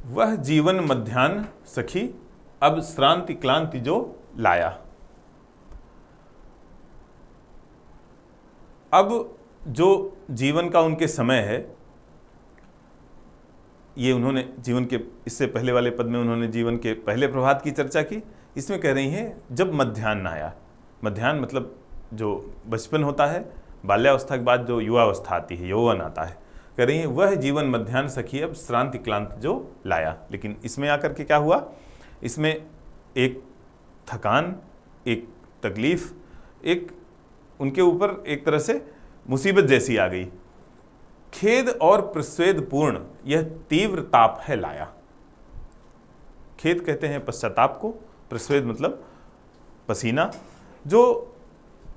वह जीवन मध्याह्न सखी अब श्रांति क्लांति जो लाया। अब जो जीवन का उनके समय है, ये उन्होंने जीवन के इससे पहले वाले पद में उन्होंने जीवन के पहले प्रभात की चर्चा की। इसमें कह रही हैं जब मध्याह्न आया। मध्याह्न मतलब जो बचपन होता है, बाल्यावस्था के बाद जो युवावस्था आती है, यौवन आता है। कह रही हैं वह जीवन मध्याह्न सखी अब श्रांति क्लांत जो लाया। लेकिन इसमें आकर के क्या हुआ, इसमें एक थकान, एक तकलीफ, एक उनके ऊपर एक तरह से मुसीबत जैसी आ गई। खेद और प्रस्वेद पूर्ण यह तीव्र ताप है लाया। खेद कहते हैं पश्चाताप को, प्रस्वेद मतलब पसीना। जो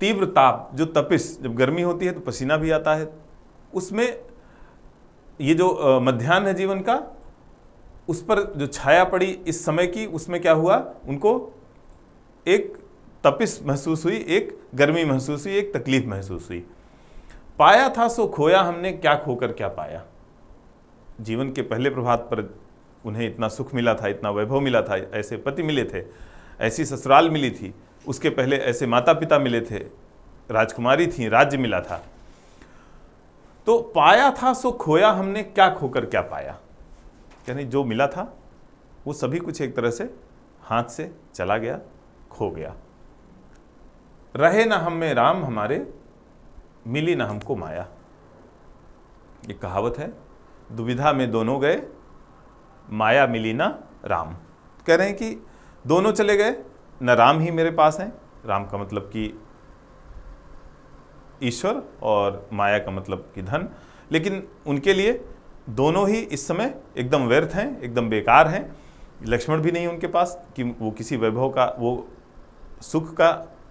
तीव्र ताप, जो तपिश, जब गर्मी होती है तो पसीना भी आता है, उसमें ये जो मध्याह्न है जीवन का, उस पर जो छाया पड़ी इस समय की, उसमें क्या हुआ, उनको एक तपिश महसूस हुई, एक गर्मी महसूस हुई, एक तकलीफ महसूस हुई। पाया था सो खोया हमने, क्या खोकर क्या पाया। जीवन के पहले प्रभात पर उन्हें इतना सुख मिला था, इतना वैभव मिला था, ऐसे पति मिले थे, ऐसी ससुराल मिली थी, उसके पहले ऐसे माता पिता मिले थे, राजकुमारी थी, राज्य मिला था। तो पाया था सो खोया हमने, क्या खोकर क्या पाया। यानी जो मिला था वो सभी कुछ एक तरह से हाथ से चला गया, खो गया। रहे ना हम में राम हमारे, मिली ना हमको माया। ये कहावत है, दुविधा में दोनों गए, माया मिली ना राम। कह रहे हैं कि दोनों चले गए, न राम ही मेरे पास हैं। राम का मतलब कि ईश्वर, और माया का मतलब कि धन। लेकिन उनके लिए दोनों ही इस समय एकदम व्यर्थ हैं, एकदम बेकार हैं। लक्ष्मण भी नहीं उनके पास कि वो किसी वैभव का, वो सुख का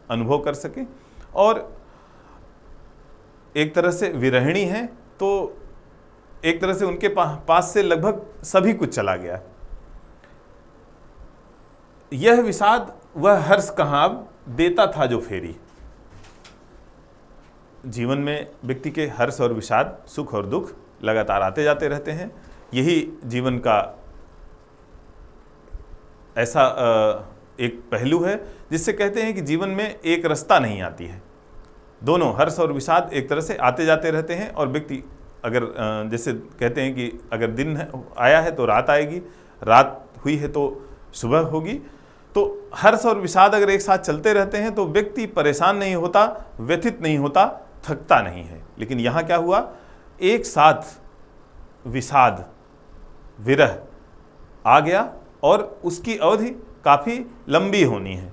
अनुभव कर सके, और एक तरह से विरहिणी हैं, तो एक तरह से उनके पास से लगभग सभी कुछ चला गया। यह विषाद वह हर्ष कहाँ अब, देता था जो फेरी। जीवन में व्यक्ति के हर्ष और विषाद, सुख और दुख लगातार आते जाते रहते हैं। यही जीवन का ऐसा एक पहलू है जिससे कहते हैं कि जीवन में एक रास्ता नहीं आती है। दोनों हर्ष और विषाद एक तरह से आते जाते रहते हैं, और व्यक्ति अगर जैसे कहते हैं कि अगर दिन आया है तो रात आएगी, रात हुई है तो सुबह होगी। तो हर्ष और विषाद अगर एक साथ चलते रहते हैं तो व्यक्ति परेशान नहीं होता, व्यथित नहीं होता, थकता नहीं है। लेकिन यहाँ क्या हुआ, एक साथ विषाद, विरह आ गया, और उसकी अवधि काफ़ी लंबी होनी है,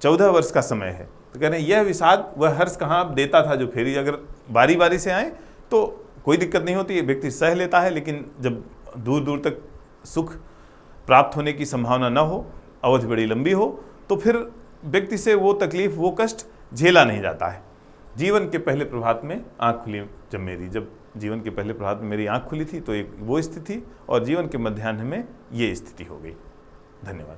14 वर्ष का समय है। तो कह रहे हैं यह विषाद वह हर्ष कहाँ अब, देता था जो फेरी। अगर बारी बारी से आए तो कोई दिक्कत नहीं होती, व्यक्ति सह लेता है। लेकिन जब दूर दूर तक सुख प्राप्त होने की संभावना न हो, अवधि बड़ी लंबी हो, तो फिर व्यक्ति से वो तकलीफ, वो कष्ट झेला नहीं जाता है। जीवन के पहले प्रभात में आँख खुली जब मेरी, जब जीवन के पहले प्रभात में मेरी आँख खुली थी तो एक वो स्थिति, और जीवन के मध्याह्न में ये स्थिति हो गई। धन्यवाद।